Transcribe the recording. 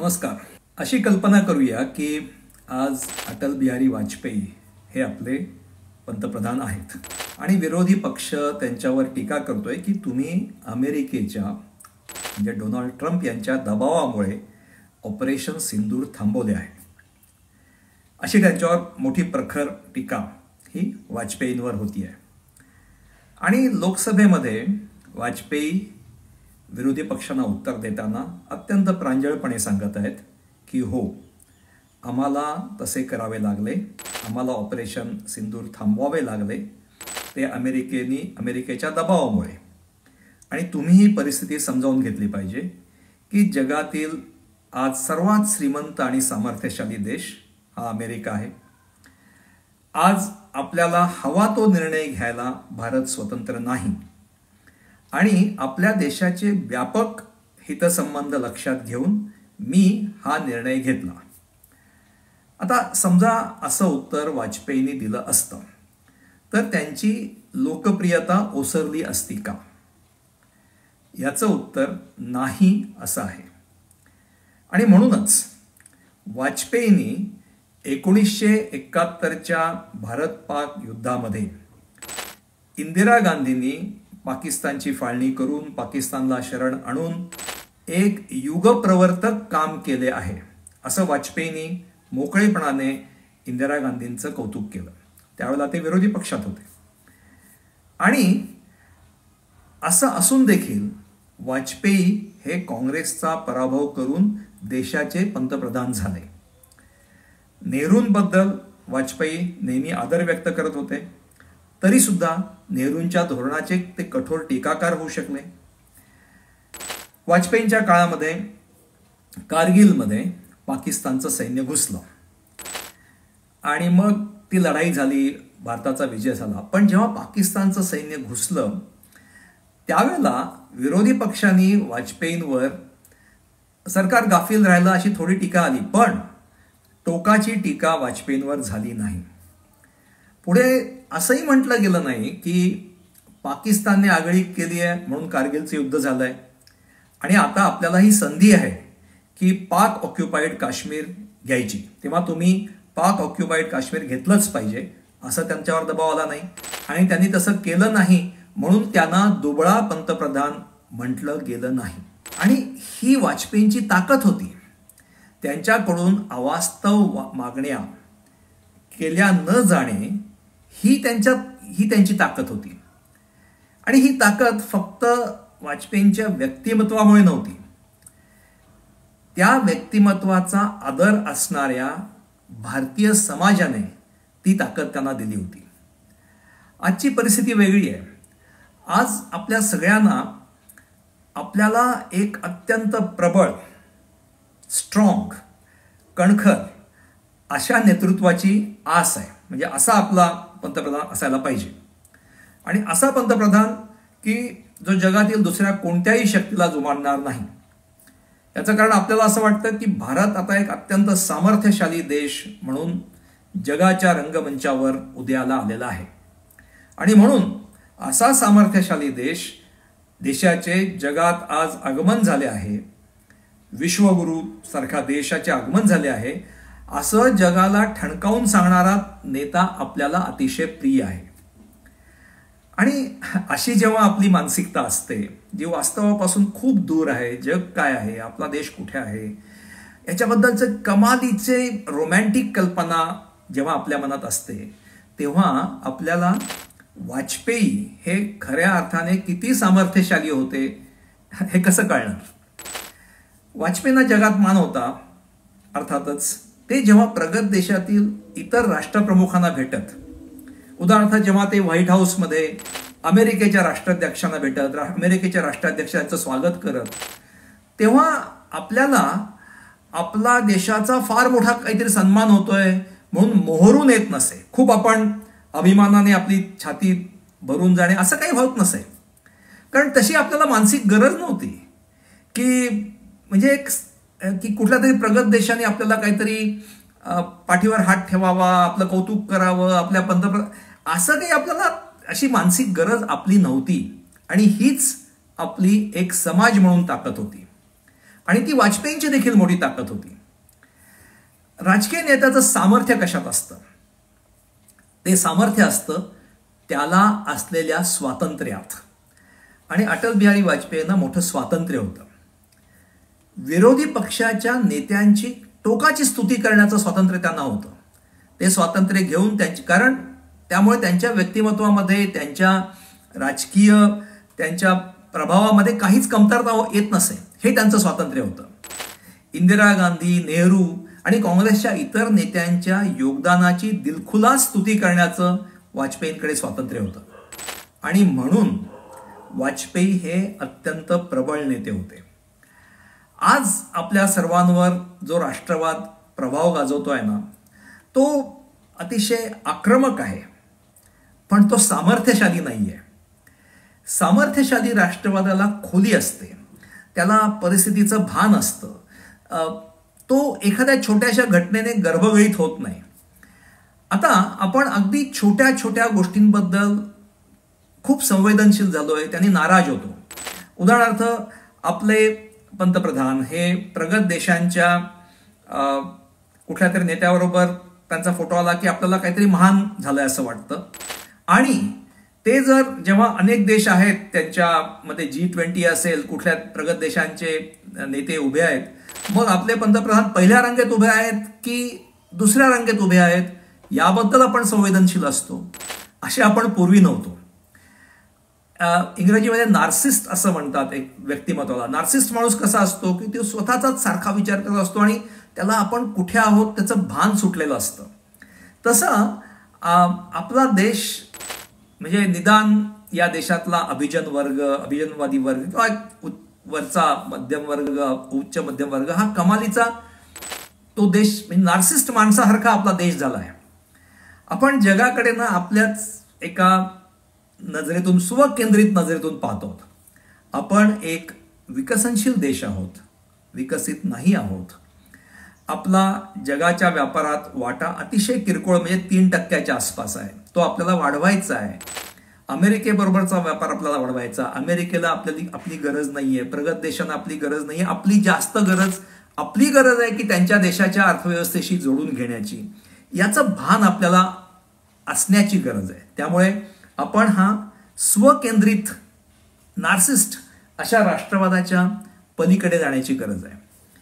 नमस्कार. अशी कल्पना करूया की आज अटल बिहारी वाजपेयी हे आपले पंतप्रधान आहेत आणि विरोधी पक्ष त्यांच्यावर टीका करतोय की तुम्ही अमेरिकेच्या म्हणजे डोनाल्ड ट्रम्प यांच्या दबावामुळे ऑपरेशन सिंदूर थांबवले आहे. अशी त्यांच्यावर मोठी प्रखर टीका ही वाजपेयींवर होती आहे. आणि लोकसभेमध्ये वाजपेयी विरोधी पक्षांना उत्तर देताना अत्यंत प्रांजळपणे सांगत आहेत की हो, आम्हाला तसे करावे लागले, आम्हाला ऑपरेशन सिंदूर थांबवावे लागले ते अमेरिकेच्या दबावामुळे. आणि तुम्ही ही परिस्थिती समजावून घेतली पाहिजे की जगातील आज सर्वात श्रीमंत आणि सामर्थ्यशाली देश हा अमेरिका आहे. आज आपल्याला हवा तो निर्णय घ्यायला भारत स्वतंत्र नाही आणि आपल्या देशाचे व्यापक हितसंबंध लक्षात घेऊन मी हा निर्णय घेतला. आता समजा असं उत्तर वाजपेयींनी दिलं असतं तर त्यांची लोकप्रियता ओसरली असती का? याचं उत्तर नाही असं आहे. आणि म्हणूनच वाजपेयींनी 1971च्या भारत-पाक युद्धामध्ये इंदिरा गांधींनी पाकिस्तानची फाळणी करून पाकिस्तानला शरण आणून एक युगप्रवर्तक काम केले आहे असं वाजपेयींनी मोकळेपणाने इंदिरा गांधींचं कौतुक केलं. त्यावेळेला ते विरोधी पक्षात होते. आणि असं असून देखील वाजपेयी हे काँग्रेसचा पराभव करून देशाचे पंतप्रधान झाले. नेहरूंबद्दल वाजपेयी नेहमी आदर व्यक्त करत होते, तरी सुद्धा नेहरूंच्या धोरणाचे ते कठोर टीकाकार होऊ शकले. वाजपेयींच्या काळामध्ये कारगिलमध्ये पाकिस्तानचं सैन्य घुसलं आणि मग ती लढाई झाली, भारताचा विजय झाला. पण जेव्हा पाकिस्तानचं सैन्य घुसलं त्यावेळेला विरोधी पक्षांनी वाजपेयींवर सरकार गाफील राहिलं अशी थोडी टीका आली, पण टोकाची टीका वाजपेयींवर झाली नाही. पुढे असंही म्हटलं गेलं नाही की पाकिस्तानने आगळीक केली आहे म्हणून कारगिलचं युद्ध झालंय आणि आता आपल्याला ही संधी आहे की पाक ऑक्युपाईड काश्मीर घ्यायची, तेव्हा तुम्ही पाक ऑक्युपाईड काश्मीर घेतलंच पाहिजे असं त्यांच्यावर दबाव आला नाही. आणि त्यांनी तसं केलं नाही म्हणून त्यांना दुबळा पंतप्रधान म्हटलं गेलं नाही. आणि ही वाजपेयींची ताकद होती. त्यांच्याकडून अवास्तव मागण्या केल्या न जाणे ही त्यांची ताकद होती. आणि ही ताकद फक्त वाजपेयींच्या व्यक्तिमत्वामुळे नव्हती, त्या व्यक्तिमत्वाचा आदर असणाऱ्या भारतीय समाजाने ती ताकद त्यांना दिली होती. आजची परिस्थिती वेगळी आहे. आज आपल्या सगळ्यांना आपल्याला एक अत्यंत प्रबळ, स्ट्रॉंग, कणखर अशा नेतृत्वाची आस आहे. म्हणजे असा आपला पंतप्रधान असायला पाहिजे. आणि असा पंतप्रधान की जो जगातील दुसऱ्या कोणत्याही शक्तीला जुमानणार नाही. याचं कारण आपल्याला असं वाटतं की भारत आता एक अत्यंत सामर्थ्यशाली देश म्हणून जगाच्या रंगमंचावर उदयाला आलेला आहे. आणि म्हणून असा सामर्थ्यशाली देशाचे जगात आज आगमन झाले आहे, विश्वगुरू सारखा देशाचे आगमन झाले आहे, असं जगाला ठणकावून सांगणारा नेता आपल्याला अतिशय प्रिय आहे. आणि अशी जेव्हा आपली मानसिकता असते जी वास्तवापासून खूप दूर आहे, जग काय आहे, आपला देश कुठे आहे याच्याबद्दलचं कमालीचे रोमॅन्टिक कल्पना जेव्हा आपल्या मनात असते, तेव्हा आपल्याला वाजपेयी हे खऱ्या अर्थाने किती सामर्थ्यशाली होते हे कसं कळणार? वाजपेयींना जगात मान होता अर्थातच. ते जेव्हा प्रगत देशातील इतर राष्ट्रप्रमुखांना भेटत, उदाहरणार्थ जेव्हा ते व्हाईट हाऊसमध्ये अमेरिकेच्या राष्ट्राध्यक्षांना भेटत, अमेरिकेच्या राष्ट्राध्यक्षांचं स्वागत करत, तेव्हा आपल्याला आपला देशाचा फार मोठा काहीतरी सन्मान होतोय म्हणून मोहरून येत नसे. खूप आपण अभिमानाने आपली छाती भरून जाणे असं काही होत नसे. कारण तशी आपल्याला मानसिक गरज नव्हती की म्हणजे की कुठल्या तरी प्रगत देशाने आपल्याला काहीतरी पाठीवर हात ठेवावा, आपलं कौतुक करावं, आपल्या पंतप्रधान, असं काही आपल्याला अशी मानसिक गरज आपली नव्हती. आणि हीच आपली एक समाज म्हणून ताकद होती. आणि ती वाजपेयींची देखील मोठी ताकद होती. राजकीय नेत्याचं सामर्थ्य कशात असतं? ते सामर्थ्य असतं त्याला असलेल्या स्वातंत्र्यात. आणि अटल बिहारी वाजपेयींना मोठं स्वातंत्र्य होतं. विरोधी पक्षाच्या नेत्यांची टोकाची स्तुती करण्याचं स्वातंत्र्य त्यांना होतं. ते स्वातंत्र्य घेऊन कारण त्यामुळे त्यांच्या व्यक्तिमत्वामध्ये, त्यांच्या राजकीय, त्यांच्या प्रभावामध्ये काहीच कमतरता येत नसे, हे त्यांचं स्वातंत्र्य होतं. इंदिरा गांधी, नेहरू आणि काँग्रेसच्या इतर नेत्यांच्या योगदानाची दिलखुलास स्तुती करण्याचं वाजपेयींकडे स्वातंत्र्य होतं. आणि म्हणून वाजपेयी हे अत्यंत प्रबळ नेते होते. आज आपल्या सर्वांवर जो राष्ट्रवाद प्रभाव गाजवतोय ना, तो अतिशय आक्रमक आहे, पण तो सामर्थ्यशाली नाहीये. सामर्थ्यशाली राष्ट्रवादाला खोली असते, त्याला परिस्थितीचं भान असतं. तो एखाद्या छोट्याशा घटनेने गर्भगळीत होत नाही. आता आपण अगदी छोट्या छोट्या गोष्टींबद्दल खूप संवेदनशील झालोय, त्यांनी नाराज होतो. उदाहरणार्थ, आपले पंतप्रधान हे प्रगत देशांच्या कुठल्या तरी नेत्याबरोबर त्यांचा फोटो आला की आपल्याला काहीतरी महान झालंय असं वाटतं. आणि ते जर जेव्हा अनेक देश आहेत त्यांच्यामध्ये G20 असेल, कुठल्या प्रगत देशांचे नेते उभे आहेत, मग आपले पंतप्रधान पहिल्या रांगेत उभे आहेत की दुसऱ्या रांगेत उभे आहेत याबद्दल आपण संवेदनशील असतो. असे आपण पूर्वी नव्हतो. इंग्रजीमध्ये नार्सिस्ट असं म्हणतात एक व्यक्तिमत्वाला. नार्सिस्ट माणूस कसा असतो की तो स्वतःचाच सारखा विचार करत असतो आणि त्याला आपण कुठे आहोत त्याचं भान सुटलेलं असतं. तसं आपला देश म्हणजे निदान या देशातला अभिजनवादी वर्ग किंवा वरचा मध्यम वर्ग, उच्च मध्यम वर्ग, हा कमालीचा तो देश म्हणजे नार्सिस्ट माणसासारखा आपला देश झाला आहे. आपण जगाकडे ना आपल्याच एका नजरेतून, स्वकेंद्रित नजरेतून पाहतो. आपण एक विकसनशील देश आहोत, विकसित नाही आहोत. आपला जगाच्या व्यापारात वाटा अतिशय किरकोळ म्हणजे 3% आसपास आहे. तो आपल्याला वाढवायचा आहे. अमेरिकेबरोबरचा व्यापार आपल्याला वाढवायचा. अमेरिकेला आपली गरज नाहीये, प्रगत देशांना आपली गरज नाहीये. आपली गरज आहे की त्यांच्या देशाच्या अर्थव्यवस्थेशी जोडून घेण्याची. याचं भान आपल्याला असण्याची गरज आहे. त्यामुळे आपण हा स्वकेंद्रित नार्सिस्ट अशा राष्ट्रवादाच्या पलीकडे जाण्याची गरज आहे.